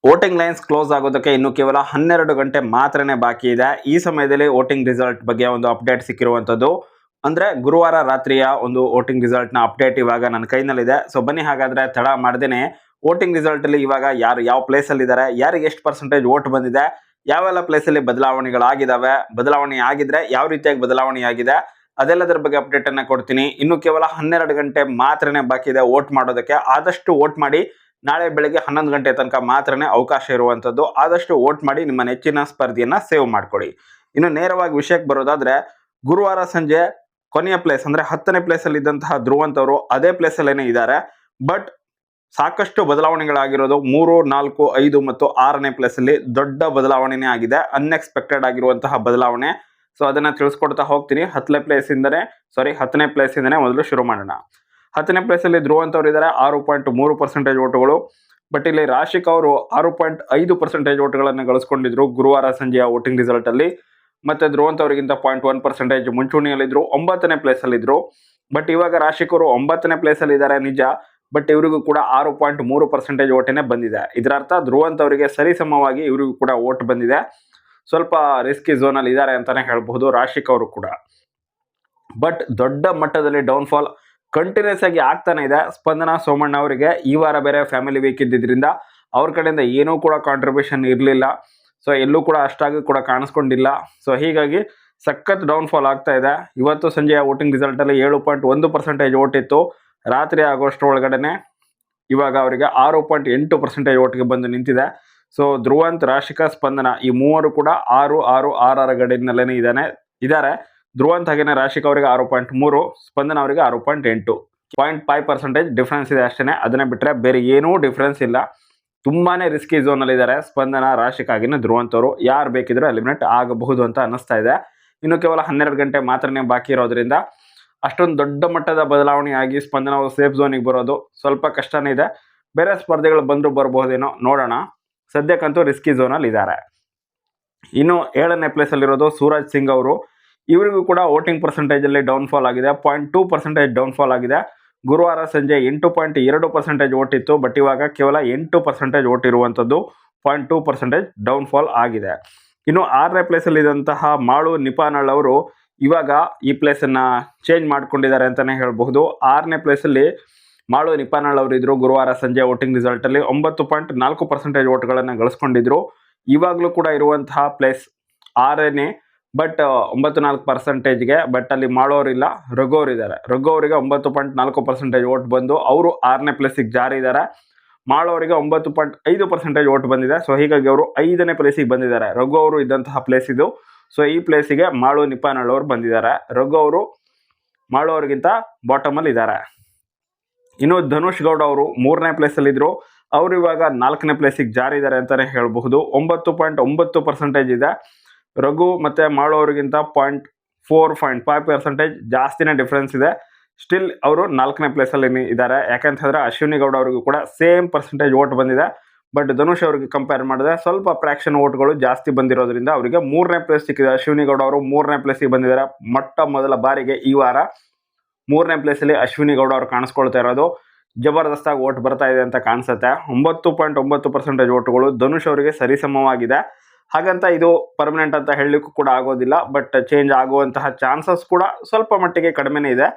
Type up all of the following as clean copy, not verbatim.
Voting lines close ಆಗೋದಕ್ಕೆ ಇನ್ನು ಕೇವಲ 12 ಗಂಟೆ ಮಾತ್ರನೇ ಬಾಕಿ ಇದೆ. ಈ ಸಮಯದಲ್ಲಿ ವೋಟಿಂಗ್ ರಿಸಲ್ಟ್ ಬಗ್ಗೆ ಒಂದು ಅಪ್ಡೇಟ್ ಸಿಕ್ಕಿರುವಂಥದ್ದು. ಅಂದ್ರೆ ಗುರುವಾರ ರಾತ್ರಿಯ ಒಂದು ವೋಟಿಂಗ್ ರಿಸಲ್ಟ್ನ ಅಪ್ಡೇಟ್ ಇವಾಗ ನನ್ನ ಕೈನಲ್ಲಿದೆ. ಸೊ ಬನ್ನಿ ಹಾಗಾದ್ರೆ ತಡ ಮಾಡ್ದೇನೆ ವೋಟಿಂಗ್ ರಿಸಲ್ಟ್ ಅಲ್ಲಿ ಇವಾಗ ಯಾರು ಯಾವ ಪ್ಲೇಸ್ ಅಲ್ಲಿ ಇದ್ದಾರೆ, ಯಾರಿಗೆ ಎಷ್ಟು ಪರ್ಸೆಂಟೇಜ್ ವೋಟ್ ಬಂದಿದೆ, ಯಾವೆಲ್ಲ ಪ್ಲೇಸ್ ಅಲ್ಲಿ ಬದಲಾವಣೆಗಳಾಗಿದ್ದಾವೆ, ಬದಲಾವಣೆ ಆಗಿದ್ರೆ ಯಾವ ರೀತಿಯಾಗಿ ಬದಲಾವಣೆ ಆಗಿದೆ, ಅದೆಲ್ಲದರ ಬಗ್ಗೆ ಅಪ್ಡೇಟ್ ಅನ್ನ ಕೊಡ್ತೀನಿ. ಇನ್ನು ಕೇವಲ 12 ಗಂಟೆ ಮಾತ್ರನೇ ಬಾಕಿ ಇದೆ ವೋಟ್ ಮಾಡೋದಕ್ಕೆ. ಆದಷ್ಟು ವೋಟ್ ಮಾಡಿ. ನಾಳೆ ಬೆಳಗ್ಗೆ 11 ಗಂಟೆ ತನಕ ಮಾತ್ರನೇ ಅವಕಾಶ ಇರುವಂಥದ್ದು. ಆದಷ್ಟು ವೋಟ್ ಮಾಡಿ ನಿಮ್ಮ ನೆಚ್ಚಿನ ಸ್ಪರ್ಧೆಯನ್ನ ಸೇವ್ ಮಾಡ್ಕೊಳ್ಳಿ. ಇನ್ನು ನೇರವಾಗಿ ವಿಷಯಕ್ಕೆ ಬರೋದಾದ್ರೆ, ಗುರುವಾರ ಸಂಜೆ ಕೊನೆಯ ಪ್ಲೇಸ್ ಅಂದ್ರೆ 10ನೇ ಪ್ಲೇಸ್ ಅಲ್ಲಿ ಇದ್ದಂತಹ ಧ್ರುವಂತ್ ಅವರು ಅದೇ ಪ್ಲೇಸ್ ಅಲ್ಲೇನೆ ಇದ್ದಾರೆ. ಬಟ್ ಸಾಕಷ್ಟು ಬದಲಾವಣೆಗಳಾಗಿರೋದು 3, 4, 5 ಮತ್ತು 6ನೇ ಪ್ಲೇಸ್ ಅಲ್ಲಿ ದೊಡ್ಡ ಬದಲಾವಣೆನೇ ಆಗಿದೆ. ಅನ್ಎಕ್ಸ್ಪೆಕ್ಟೆಡ್ ಆಗಿರುವಂತಹ ಬದಲಾವಣೆ. ಸೊ ಅದನ್ನ ತಿಳಿಸ್ಕೊಡ್ತಾ ಹೋಗ್ತೀನಿ. 10ನೇ ಪ್ಲೇಸ್ ಇಂದನೇ ಮೊದಲು ಶುರು ಮಾಡೋಣ. 10ನೇ ಪ್ಲೇಸ್ ಅಲ್ಲಿ ಧ್ರುವಂತ್ ಅವರು ಇದ್ದಾರೆ, 6.3% ಓಟುಗಳು. ಬಟ್ ಇಲ್ಲಿ ರಾಶಿಕ್ ಅವರು 6.5% ಓಟುಗಳನ್ನು ಗಳಿಸ್ಕೊಂಡಿದ್ರು ಗುರುವಾರ ಸಂಜೆಯ ವೋಟಿಂಗ್ ರಿಸಲ್ಟ್ ಅಲ್ಲಿ. ಮತ್ತೆ ಧ್ರುವಂತ್ ಅವರಿಗಿಂತ 0.1% ಮುಂಚೂಣಿಯಲ್ಲಿದ್ರು, 9ನೇ ಪ್ಲೇಸ್ ಅಲ್ಲಿ ಇದ್ರು. ಬಟ್ ಇವಾಗ ರಾಶಿಕ್ ಅವರು 9ನೇ ಪ್ಲೇಸ್ ಅಲ್ಲಿ ಇದ್ದಾರೆ ನಿಜ, ಬಟ್ ಇವರಿಗೂ ಕೂಡ 6.3% ಓಟೇನೆ ಬಂದಿದೆ. ಇದರ ಅರ್ಥ ಧ್ರುವಂತ್ ಅವರಿಗೆ ಸರಿಸಮವಾಗಿ ಇವರಿಗೂ ಕೂಡ ಓಟ್ ಬಂದಿದೆ. ಸ್ವಲ್ಪ ರಿಸ್ಕಿ ಝೋನ್ ಅಲ್ಲಿ ಇದ್ದಾರೆ ಅಂತಾನೆ ಹೇಳ್ಬಹುದು ರಾಶಿಕ್ ಅವರು ಕೂಡ. ಬಟ್ ದೊಡ್ಡ ಮಟ್ಟದಲ್ಲಿ ಡೌನ್ಫಾಲ್ ಕಂಟಿನ್ಯೂಸ್ ಆಗಿ ಆಗ್ತಾನೆ ಇದೆ. ಸ್ಪಂದನ ಸೋಮಣ್ಣ ಅವರಿಗೆ ಈ ವಾರ ಬೇರೆ ಫ್ಯಾಮಿಲಿ ವೀಕ್ ಇದ್ದಿದ್ರಿಂದ ಅವ್ರ ಕಡೆಯಿಂದ ಏನೂ ಕೂಡ ಕಾಂಟ್ರಿಬ್ಯೂಷನ್ ಇರಲಿಲ್ಲ. ಸೊ ಎಲ್ಲೂ ಕೂಡ ಅಷ್ಟಾಗಿ ಕೂಡ ಕಾಣಿಸ್ಕೊಂಡಿಲ್ಲ. ಸೊ ಹೀಗಾಗಿ ಸಖತ್ ಡೌನ್ಫಾಲ್ ಆಗ್ತಾ ಇದೆ. ಇವತ್ತು ಸಂಜೆಯ ವೋಟಿಂಗ್ ರಿಸಲ್ಟ್ ಅಲ್ಲಿ 7.1% ಓಟ್ ಇತ್ತು. ರಾತ್ರಿ ಆಗೋಷ್ಟರ ಒಳಗಡೆನೆ ಇವಾಗ ಅವರಿಗೆ 6.8% ಓಟ್ಗೆ ಬಂದು ನಿಂತಿದೆ. ಸೊ ಧ್ರುವಂತ್, ರಾಶಿಕಾ, ಸ್ಪಂದನ ಈ ಮೂವರು ಕೂಡ 6 ಗಡಿನಲ್ಲೇ ಇದ್ದಾರೆ. ಧ್ರುವಂತ್ ಹಾಗೇನೆ ರಾಶಿಕ್ ಅವರಿಗೆ 6.3, ಸ್ಪಂದನ ಅವರಿಗೆ 6.8, 0.5% ಡಿಫ್ರೆನ್ಸ್ ಇದೆ ಅಷ್ಟೇ. ಅದನ್ನ ಬಿಟ್ಟರೆ ಬೇರೆ ಏನೂ ಡಿಫ್ರೆನ್ಸ್ ಇಲ್ಲ. ತುಂಬಾನೇ ರಿಸ್ಕಿ ಝೋನ್ ಅಲ್ಲಿ ಇದ್ದಾರೆ ಸ್ಪಂದನ, ರಾಶಿಕ್ ಹಾಗೇನೆ ಧ್ರುವಂತ್ ಅವರು. ಯಾರು ಬೇಕಿದ್ರು ಎಲಿಮಿನೇಟ್ ಆಗಬಹುದು ಅಂತ ಅನ್ನಿಸ್ತಾ ಇದೆ. ಇನ್ನು ಕೇವಲ 12 ಗಂಟೆ ಮಾತ್ರನೇ ಬಾಕಿ ಇರೋದ್ರಿಂದ ಅಷ್ಟೊಂದು ದೊಡ್ಡ ಮಟ್ಟದ ಬದಲಾವಣೆ ಆಗಿ ಸ್ಪಂದನ ಅವರು ಸೇಫ್ ಝೋನಿಗೆ ಬರೋದು ಸ್ವಲ್ಪ ಕಷ್ಟನೇ ಇದೆ. ಬೇರೆ ಸ್ಪರ್ಧೆಗಳು ಬಂದರೂ ಬರಬಹುದೇನೋ, ನೋಡೋಣ. ಸದ್ಯಕ್ಕಂತೂ ರಿಸ್ಕಿ ಝೋನ್ ಅಲ್ಲಿ ಇದ್ದಾರೆ. ಇನ್ನು 7ನೇ ಪ್ಲೇಸ್ ಅಲ್ಲಿರೋದು ಸೂರಜ್ ಸಿಂಗ್ ಅವರು. ಇವರಿಗೂ ಕೂಡ ವೋಟಿಂಗ್ ಪರ್ಸೆಂಟೇಜ್ ಅಲ್ಲಿ ಡೌನ್ಫಾಲ್ ಆಗಿದೆ, 0.2% ಡೌನ್ಫಾಲ್ ಆಗಿದೆ. ಗುರುವಾರ ಸಂಜೆ 8.2% ಓಟ್ ಇತ್ತು. ಬಟ್ ಇವಾಗ ಕೇವಲ 8% ಓಟ್ ಇರುವಂಥದ್ದು, 0.2% ಡೌನ್ಫಾಲ್ ಆಗಿದೆ. ಇನ್ನು 6ನೇ ಪ್ಲೇಸ್ ಅಲ್ಲಿ ಇದ್ದಂತಹ ಮಾಳು ನಿಪಾನಳ್ ಅವರು ಇವಾಗ ಈ ಪ್ಲೇಸ್ ಅನ್ನ ಚೇಂಜ್ ಮಾಡ್ಕೊಂಡಿದ್ದಾರೆ ಅಂತಾನೆ ಹೇಳಬಹುದು. 6ನೇ ಪ್ಲೇಸ್ ಅಲ್ಲಿ ಮಾಳು ನಿಪಾನಳ್ ಅವರು ಇದ್ರು ಗುರುವಾರ ಸಂಜೆ ವೋಟಿಂಗ್ ರಿಸಲ್ಟ್ ಅಲ್ಲಿ. 9.4% ಓಟ್ಗಳನ್ನು ಗಳಿಸ್ಕೊಂಡಿದ್ರು. ಇವಾಗಲೂ ಕೂಡ ಇರುವಂತಹ ಪ್ಲೇಸ್ 6ನೇ, ಬಟ್ 9.4%ಗೆ. ಬಟ್ ಅಲ್ಲಿ ಮಾಡೋರಿಲ್ಲ, ರಘು ಅವರು ಇದ್ದಾರೆ. ರಘು ಅವರಿಗೆ 9.4% ಓಟ್ ಬಂದು ಅವರು 6ನೇ ಪ್ಲೇಸಿಗೆ ಜಾರಿದ್ದಾರೆ. ಮಾಡೋರಿಗೆ 9.5% ಓಟ್ ಬಂದಿದೆ. ಸೊ ಹೀಗಾಗಿ ಅವರು 5ನೇ ಪ್ಲೇಸಿಗೆ ಬಂದಿದ್ದಾರೆ. ರಘು ಅವರು ಇದ್ದಂತಹ ಪ್ಲೇಸ್ ಇದು. ಸೊ ಈ ಪ್ಲೇಸಿಗೆ ಮಾಳು ನಿಪಾನಳ್ ಅವರು ಬಂದಿದ್ದಾರೆ. ರಘು ಅವರು ಮಾಳು ಅವರಿಗಿಂತ ಬಾಟಮ್ ಅಲ್ಲಿ ಇದ್ದಾರೆ. ಇನ್ನು ಧನುಷ್ ಗೌಡ ಅವರು 3ನೇ ಪ್ಲೇಸ್ ಅಲ್ಲಿ ಇದ್ರು. ಅವರು ಇವಾಗ 4ನೇ ಪ್ಲೇಸಿಗೆ ಜಾರಿದ್ದಾರೆ ಅಂತಾನೆ ಹೇಳಬಹುದು. 9.9% ಇದೆ. ರಘು ಮತ್ತೆ ಮಾಳು ಅವರಿಗಿಂತ 0.5% ಜಾಸ್ತಿನೇ ಡಿಫ್ರೆನ್ಸ್ ಇದೆ. ಸ್ಟಿಲ್ ಅವರು 4ನೇ ಪ್ಲೇಸ್ ಅಲ್ಲಿ ಇದ್ದಾರೆ. ಯಾಕಂತ ಹೇಳಿದ್ರೆ ಅಶ್ವಿನಿ ಗೌಡ ಅವರಿಗೂ ಕೂಡ ಸೇಮ್ ಪರ್ಸೆಂಟೇಜ್ ಓಟ್ ಬಂದಿದೆ. ಬಟ್ ಧನುಷ್ ಅವರಿಗೆ ಕಂಪೇರ್ ಮಾಡಿದ್ರೆ ಸ್ವಲ್ಪ ಫ್ರಾಕ್ಷನ್ ಓಟ್ಗಳು ಜಾಸ್ತಿ ಬಂದಿರೋದ್ರಿಂದ ಅವರಿಗೆ 3ನೇ ಪ್ಲೇಸ್ ಸಿಕ್ಕಿದೆ. ಅಶ್ವಿನಿ ಗೌಡ ಅವರು 3ನೇ ಪ್ಲೇಸಿಗೆ ಬಂದಿದ್ದಾರೆ. ಮೊದಲ ಬಾರಿಗೆ ಈ ವಾರ 3ನೇ ಪ್ಲೇಸಲ್ಲಿ ಅಶ್ವಿನಿ ಗೌಡ ಅವರು ಕಾಣಿಸ್ಕೊಳ್ತಾ ಇರೋದು. ಜಬರ್ದಸ್ತಾಗಿ ಓಟ್ ಬರ್ತಾ ಇದೆ ಅಂತ ಕಾಣಿಸುತ್ತೆ. 9.9% ಓಟುಗಳು ಧನುಷ್ ಅವರಿಗೆ ಸರಿಸಮವಾಗಿದೆ. ಹಾಗಂತ ಇದು ಪರ್ಮನೆಂಟ್ ಅಂತ ಹೇಳಲಿಕ್ಕೂ ಕೂಡ ಆಗೋದಿಲ್ಲ. ಬಟ್ ಚೇಂಜ್ ಆಗುವಂತಹ ಚಾನ್ಸಸ್ ಕೂಡ ಸ್ವಲ್ಪ ಮಟ್ಟಿಗೆ ಕಡಿಮೆನೇ ಇದೆ.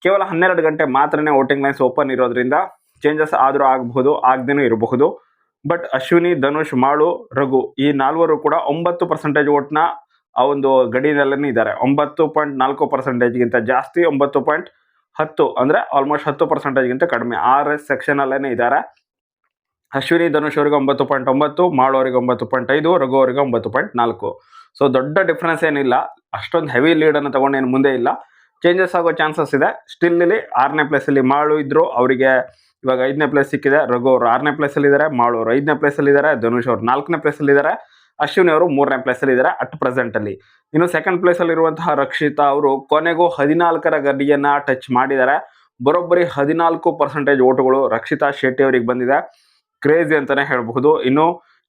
ಕೇವಲ 12 ಗಂಟೆ ಮಾತ್ರನೇ ವೋಟಿಂಗ್ ಲೈನ್ಸ್ ಓಪನ್ ಇರೋದ್ರಿಂದ ಚೇಂಜಸ್ ಆದರೂ ಆಗಬಹುದು, ಆಗದೇನೂ ಇರಬಹುದು. ಬಟ್ ಅಶ್ವಿನಿ, ಧನುಷ್, ಮಾಳು, ರಘು ಈ 4 ಕೂಡ 9% ಓಟ್ನ ಆ ಒಂದು ಗಡಿನಲ್ಲೇ ಇದ್ದಾರೆ. 9.4%ಗಿಂತ ಜಾಸ್ತಿ, 9.10 ಅಂದರೆ ಆಲ್ಮೋಸ್ಟ್ 10%ಗಿಂತ ಕಡಿಮೆ RS ಸೆಕ್ಷನ್ ಅಲ್ಲೇ ಇದ್ದಾರೆ. ಅಶ್ವಿನಿ, ಧನುಷ್ ಅವರಿಗೆ 9.9, ಮಾಳು ಅವರಿಗೆ 9.5, ರಘು ಅವರಿಗೆ 9.4. ಸೊ ದೊಡ್ಡ ಡಿಫ್ರೆನ್ಸ್ ಏನಿಲ್ಲ. ಅಷ್ಟೊಂದು ಹೆವಿ ಲೀಡನ್ನು ತಗೊಂಡು ಏನು ಮುಂದೆ ಇಲ್ಲ. ಚೇಂಜಸ್ ಆಗೋ ಚಾನ್ಸಸ್ ಇದೆ. ಸ್ಟಿಲ್ ಇಲ್ಲಿ 6ನೇ ಪ್ಲೇಸಲ್ಲಿ ಮಾಳು ಇದ್ರು, ಅವರಿಗೆ ಇವಾಗ 5ನೇ ಪ್ಲೇಸ್ ಸಿಕ್ಕಿದೆ. ರಘು ಅವರು 6ನೇ ಪ್ಲೇಸಲ್ಲಿ ಇದ್ದಾರೆ, ಮಾಳು ಅವರು 5ನೇ ಪ್ಲೇಸಲ್ಲಿ ಇದ್ದಾರೆ, ಧನುಷ್ ಅವರು 4ನೇ ಪ್ಲೇಸಲ್ಲಿ ಇದ್ದಾರೆ, ಅಶ್ವಿನಿ ಅವರು 3ನೇ ಪ್ಲೇಸಲ್ಲಿ ಇದ್ದಾರೆ ಅಟ್ ಪ್ರೆಸೆಂಟ್ ಅಲ್ಲಿ. ಇನ್ನು ಸೆಕೆಂಡ್ ಪ್ಲೇಸಲ್ಲಿ ಇರುವಂತಹ ರಕ್ಷಿತಾ ಅವರು ಕೊನೆಗೂ 14ರ ಗಡಿಯನ್ನ ಟಚ್ ಮಾಡಿದ್ದಾರೆ. ಬರೋಬ್ಬರಿ 14% ಓಟುಗಳು ರಕ್ಷಿತಾ ಶೆಟ್ಟಿ ಅವರಿಗೆ ಬಂದಿದೆ. ಕ್ರೇಜಿ ಅಂತಾನೆ ಹೇಳಬಹುದು. ಇನ್ನು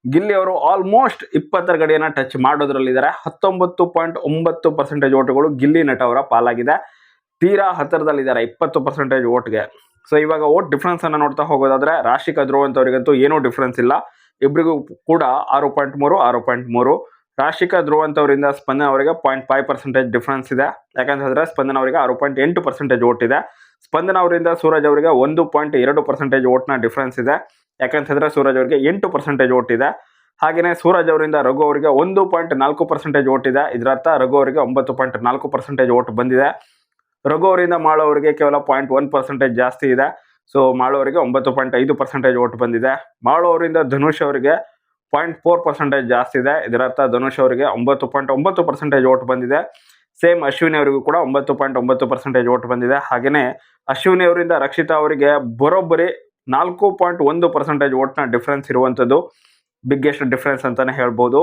ಗಿಲ್ಲಿ ಅವರು ಆಲ್ಮೋಸ್ಟ್ 20ರ ಗಡಿಯನ್ನ ಟಚ್ ಮಾಡೋದ್ರಲ್ಲಿದ್ದಾರೆ. 19.9% ಓಟುಗಳು ಗಿಲ್ಲಿ ನಟ ಅವರ ಪಾಲಾಗಿದೆ. ತೀರಾ ಹತ್ತಿರದಲ್ಲಿದ್ದಾರೆ 20% ಓಟ್ಗೆ. ಸೊ ಇವಾಗ ಓಟ್ ಡಿಫ್ರೆನ್ಸ್ ಅನ್ನು ನೋಡ್ತಾ ಹೋಗೋದಾದ್ರೆ ರಾಶಿಕಾ ಧ್ರುವಂತ್ ಅವರಿಗಂತೂ ಏನೂ ಡಿಫ್ರೆನ್ಸ್ ಇಲ್ಲ. ಇಬ್ಬರಿಗೂ ಕೂಡ 6.3 6.3. ರಾಶಿಕಾ ಧ್ರುವ್ ಅಂತವರಿಂದ ಸ್ಪಂದನ ಅವರಿಗೆ 0.5% ಡಿಫ್ರೆನ್ಸ್ ಇದೆ. ಯಾಕಂತ ಹೇಳಿದ್ರೆ ಸ್ಪಂದನ ಅವರಿಗೆ 6.8% ಓಟ್ ಇದೆ. ಸ್ಪಂದನ ಅವರಿಂದ ಸೂರಜ್ ಅವರಿಗೆ 1.2% ಓಟ್ನ ಡಿಫ್ರೆನ್ಸ್ ಇದೆ. ಯಾಕಂತ ಹೇಳಿದ್ರೆ ಸೂರಜ್ ಅವರಿಗೆ 8% ಓಟ್ ಇದೆ. ಹಾಗೆಯೇ ಸೂರಜ್ ಅವರಿಂದ ರಘು ಅವರಿಗೆ 1.4% ಓಟ್ ಇದೆ. ಇದರರ್ಥ ರಘು ಅವರಿಗೆ 9.4% ಓಟ್ ಬಂದಿದೆ. ರಘು ಅವರಿಂದ ಮಾಳು ಅವರಿಗೆ ಕೇವಲ 0.1% ಜಾಸ್ತಿ ಇದೆ. ಸೊ ಮಾಳು ಅವರಿಗೆ 9.5% ಓಟ್ ಬಂದಿದೆ. ಮಾಳು ಅವರಿಂದ ಧನುಷ್ ಅವರಿಗೆ 0.4% ಜಾಸ್ತಿ ಇದೆ. ಇದರರ್ಥ ಧನುಷ್ ಅವರಿಗೆ 9.9% ಓಟ್ ಬಂದಿದೆ. ಸೇಮ್ ಅಶ್ವಿನಿ ಅವರಿಗೂ ಕೂಡ 9.9% ಓಟ್ ಬಂದಿದೆ. ಹಾಗೆಯೇ ಅಶ್ವಿನಿ ಅವರಿಂದ ರಕ್ಷಿತಾ ಅವರಿಗೆ ಬರೋಬ್ಬರಿ 4.1% ಓಟ್ನ ಡಿಫ್ರೆನ್ಸ್ ಇರುವಂಥದ್ದು ಬಿಗ್ಗೆಸ್ಟ್ ಡಿಫ್ರೆನ್ಸ್ ಅಂತಾನೆ ಹೇಳ್ಬೋದು.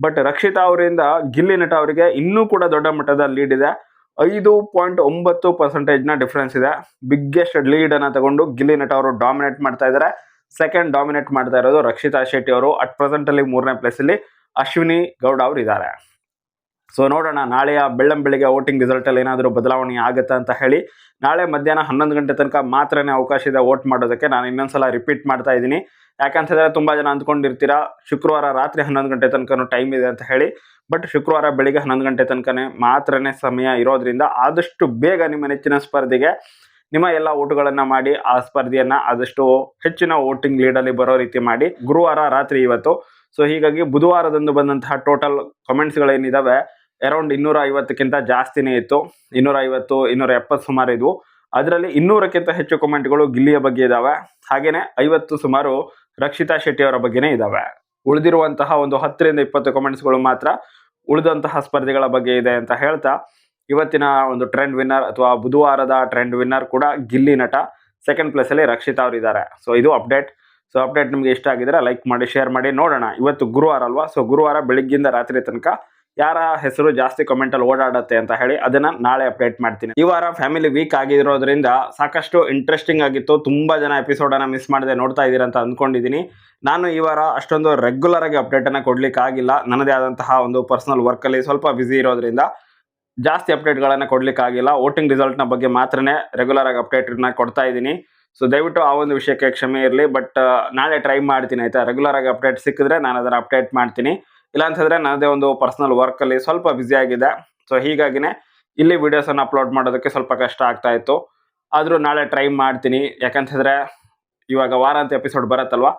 ಬಟ್ ರಕ್ಷಿತಾ ಅವರಿಂದ ಗಿಲ್ಲಿ ನಟ ಅವರಿಗೆ ಇನ್ನೂ ಕೂಡ ದೊಡ್ಡ ಮಟ್ಟದ ಲೀಡ್ ಇದೆ. 5.9% ಡಿಫ್ರೆನ್ಸ್ ಇದೆ. ಬಿಗ್ಗೆಸ್ಟ್ ಲೀಡ್ ಅನ್ನ ತಗೊಂಡು ಗಿಲ್ಲಿ ನಟ ಅವರು ಡಾಮಿನೇಟ್ ಮಾಡ್ತಾ ಇದ್ದಾರೆ. ಸೆಕೆಂಡ್ ಡಾಮಿನೇಟ್ ಮಾಡ್ತಾ ಇರೋದು ರಕ್ಷಿತಾ ಶೆಟ್ಟಿ ಅವರು. ಅಟ್ ಪ್ರೆಸೆಂಟ್ ಅಲ್ಲಿ 3ನೇ ಪ್ಲೇಸಲ್ಲಿ ಅಶ್ವಿನಿ ಗೌಡ ಅವರು ಇದ್ದಾರೆ. ಸೊ ನೋಡೋಣ ನಾಳೆಯ ಬೆಳ್ಳಂಬೆಳಿಗ್ಗೆ ವೋಟಿಂಗ್ ರಿಸಲ್ಟಲ್ಲಿ ಏನಾದರೂ ಬದಲಾವಣೆ ಆಗುತ್ತಾ ಅಂತ ಹೇಳಿ. ನಾಳೆ ಮಧ್ಯಾಹ್ನ 11 ಗಂಟೆ ತನಕ ಮಾತ್ರನೇ ಅವಕಾಶ ಇದೆ ವೋಟ್ ಮಾಡೋದಕ್ಕೆ. ನಾನು ಇನ್ನೊಂದ್ಸಲ ರಿಪೀಟ್ ಮಾಡ್ತಾ ಇದ್ದೀನಿ. ಯಾಕಂತ ಹೇಳಿದ್ರೆ ತುಂಬ ಜನ ಅಂದ್ಕೊಂಡಿರ್ತೀರಾ ಶುಕ್ರವಾರ ರಾತ್ರಿ 11 ಗಂಟೆ ತನಕ ಟೈಮ್ ಇದೆ ಅಂತ ಹೇಳಿ. ಬಟ್ ಶುಕ್ರವಾರ ಬೆಳಿಗ್ಗೆ 11 ಗಂಟೆ ತನಕನೇ ಮಾತ್ರನೇ ಸಮಯ ಇರೋದ್ರಿಂದ ಆದಷ್ಟು ಬೇಗ ನಿಮ್ಮ ನೆಚ್ಚಿನ ಸ್ಪರ್ಧೆಗೆ ನಿಮ್ಮ ಎಲ್ಲ ಓಟುಗಳನ್ನು ಮಾಡಿ ಆ ಸ್ಪರ್ಧೆಯನ್ನು ಆದಷ್ಟು ಹೆಚ್ಚಿನ ವೋಟಿಂಗ್ ಲೀಡಲ್ಲಿ ಬರೋ ರೀತಿ ಮಾಡಿ. ಗುರುವಾರ ರಾತ್ರಿ ಇವತ್ತು. ಸೊ ಹೀಗಾಗಿ ಬುಧವಾರದಂದು ಬಂದಂತಹ ಟೋಟಲ್ ಕಮೆಂಟ್ಸ್ಗಳೇನಿದ್ದಾವೆ ಅರೌಂಡ್ 250ಕ್ಕಿಂತ ಜಾಸ್ತಿನೇ ಇತ್ತು. 250 270 ಸುಮಾರು ಇದ್ವು. ಅದರಲ್ಲಿ 200ಕ್ಕಿಂತ ಹೆಚ್ಚು ಕಮೆಂಟ್ಗಳು ಗಿಲ್ಲಿಯ ಬಗ್ಗೆ ಇದ್ದಾವೆ. ಹಾಗೆಯೇ 50 ಸುಮಾರು ರಕ್ಷಿತಾ ಶೆಟ್ಟಿ ಅವರ ಬಗ್ಗೆನೇ ಇದ್ದಾವೆ. ಉಳಿದಿರುವಂತಹ ಒಂದು 10 ರಿಂದ 20 ಕಮೆಂಟ್ಸ್ಗಳು ಮಾತ್ರ ಉಳಿದಂತಹ ಸ್ಪರ್ಧೆಗಳ ಬಗ್ಗೆ ಇದೆ ಅಂತ ಹೇಳ್ತಾ, ಇವತ್ತಿನ ಒಂದು ಟ್ರೆಂಡ್ ವಿನ್ನರ್ ಅಥವಾ ಬುಧವಾರದ ಟ್ರೆಂಡ್ ವಿನ್ನರ್ ಕೂಡ ಗಿಲ್ಲಿ ನಟ. ಸೆಕೆಂಡ್ ಪ್ಲೇಸಲ್ಲಿ ರಕ್ಷಿತಾ ಅವರು ಇದ್ದಾರೆ. ಸೊ ಇದು ಅಪ್ಡೇಟ್. ಸೊ ಅಪ್ಡೇಟ್ ನಿಮಗೆ ಇಷ್ಟ ಆಗಿದ್ರೆ ಲೈಕ್ ಮಾಡಿ, ಶೇರ್ ಮಾಡಿ. ನೋಡೋಣ, ಇವತ್ತು ಗುರುವಾರ ಅಲ್ವಾ. ಸೊ ಗುರುವಾರ ಬೆಳಿಗ್ಗಿಂದ ರಾತ್ರಿ ತನಕ ಯಾರ ಹೆಸರು ಜಾಸ್ತಿ ಕಮೆಂಟಲ್ಲಿ ಓಡಾಡುತ್ತೆ ಅಂತ ಹೇಳಿ ಅದನ್ನ ನಾಳೆ ಅಪ್ಡೇಟ್ ಮಾಡ್ತೀನಿ. ಈ ವಾರ ಫ್ಯಾಮಿಲಿ ವೀಕ್ ಆಗಿರೋದ್ರಿಂದ ಸಾಕಷ್ಟು ಇಂಟ್ರೆಸ್ಟಿಂಗ್ ಆಗಿತ್ತು. ತುಂಬಾ ಜನ ಎಪಿಸೋಡನ್ನು ಮಿಸ್ ಮಾಡದೆ ನೋಡ್ತಾ ಇದ್ದೀರಾ ಅಂತ ಅಂದ್ಕೊಂಡಿದ್ದೀನಿ. ನಾನು ಈ ವಾರ ಅಷ್ಟೊಂದು ರೆಗ್ಯುಲರ್ ಆಗಿ ಅಪ್ಡೇಟನ್ನು ಕೊಡ್ಲಿಕ್ಕೆ ಆಗಿಲ್ಲ. ನನ್ನದೇ ಆದಂತಹ ಒಂದು ಪರ್ಸನಲ್ ವರ್ಕಲ್ಲಿ ಸ್ವಲ್ಪ ಬ್ಯುಸಿ ಇರೋದ್ರಿಂದ ಜಾಸ್ತಿ ಅಪ್ಡೇಟ್ಗಳನ್ನು ಕೊಡ್ಲಿಕ್ಕೆ ಆಗಿಲ್ಲ. ವೋಟಿಂಗ್ ರಿಸಲ್ಟ್ನ ಬಗ್ಗೆ ಮಾತ್ರನೇ ರೆಗ್ಯುಲರ್ ಆಗಿ ಅಪ್ಡೇಟನ್ನ ಕೊಡ್ತಾ ಇದ್ದೀನಿ. ಸೊ ದಯವಿಟ್ಟು ಆ ಒಂದು ವಿಷಯಕ್ಕೆ ಕ್ಷಮೆ ಇರಲಿ. ಬಟ್ ನಾಳೆ ಟ್ರೈ ಮಾಡ್ತೀನಿ ಆಯಿತಾ. ರೆಗ್ಯುಲರ್ ಆಗಿ ಅಪ್ಡೇಟ್ ಸಿಕ್ಕಿದ್ರೆ ನಾನು ಅದನ್ನು ಅಪ್ಡೇಟ್ ಮಾಡ್ತೀನಿ. ಇಲ್ಲ ಅಂತಂದರೆ ನನ್ನದೇ ಒಂದು ಪರ್ಸನಲ್ ವರ್ಕಲ್ಲಿ ಸ್ವಲ್ಪ ಬ್ಯುಸಿ ಆಗಿದೆ. ಸೊ ಹೀಗಾಗಿನೇ ಇಲ್ಲಿ ವೀಡಿಯೋಸನ್ನು ಅಪ್ಲೋಡ್ ಮಾಡೋದಕ್ಕೆ ಸ್ವಲ್ಪ ಕಷ್ಟ ಆಗ್ತಾ ಇತ್ತು. ಆದರೂ ನಾಳೆ ಟ್ರೈ ಮಾಡ್ತೀನಿ. ಯಾಕಂತಂದರೆ ಇವಾಗ ವಾರಾಂತ್ಯ ಎಪಿಸೋಡ್ ಬರುತ್ತಲ್ವ,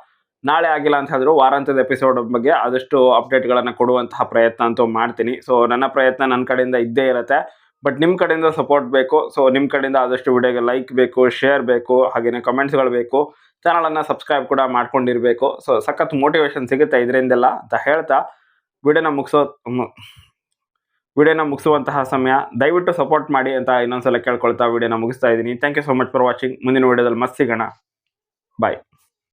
ನಾಳೆ ಆಗಿಲ್ಲ ಅಂತ ಹೇಳಿದ್ರು ವಾರಾಂತ್ಯದ ಎಪಿಸೋಡ್ ಬಗ್ಗೆ ಆದಷ್ಟು ಅಪ್ಡೇಟ್ಗಳನ್ನು ಕೊಡುವಂತಹ ಪ್ರಯತ್ನ ಅಂತೂ ಮಾಡ್ತೀನಿ. ಸೊ ನನ್ನ ಪ್ರಯತ್ನ ನನ್ನ ಕಡೆಯಿಂದ ಇದ್ದೇ ಇರುತ್ತೆ. ಬಟ್ ನಿಮ್ಮ ಕಡೆಯಿಂದ ಸಪೋರ್ಟ್ ಬೇಕು. ಸೊ ನಿಮ್ಮ ಕಡೆಯಿಂದ ಆದಷ್ಟು ವಿಡಿಯೋಗೆ ಲೈಕ್ ಬೇಕು, ಶೇರ್ ಬೇಕು, ಹಾಗೆಯೇ ಕಮೆಂಟ್ಸ್ಗಳು ಬೇಕು. ಚಾನಲನ್ನು ಸಬ್ಸ್ಕ್ರೈಬ್ ಕೂಡ ಮಾಡ್ಕೊಂಡಿರಬೇಕು. ಸೊ ಸಖತ್ ಮೋಟಿವೇಶನ್ ಸಿಗುತ್ತೆ ಇದರಿಂದೆಲ್ಲ ಅಂತ ಹೇಳ್ತಾ ವಿಡಿಯೋನ ಮುಗಿಸುವಂತಹ ಸಮಯ. ದಯವಿಟ್ಟು ಸಪೋರ್ಟ್ ಮಾಡಿ ಅಂತ ಇನ್ನೊಂದ್ಸಲ ಕೇಳ್ಕೊಳ್ತಾ ವಿಡಿಯೋನ ಮುಗಿಸ್ತಾ ಇದ್ದೀನಿ. Thank you so much for watching. ಮುಂದಿನ ವಿಡಿಯೋದಲ್ಲಿ ಮತ್ತೆ ಸಿಗೋಣ. ಬಾಯ್.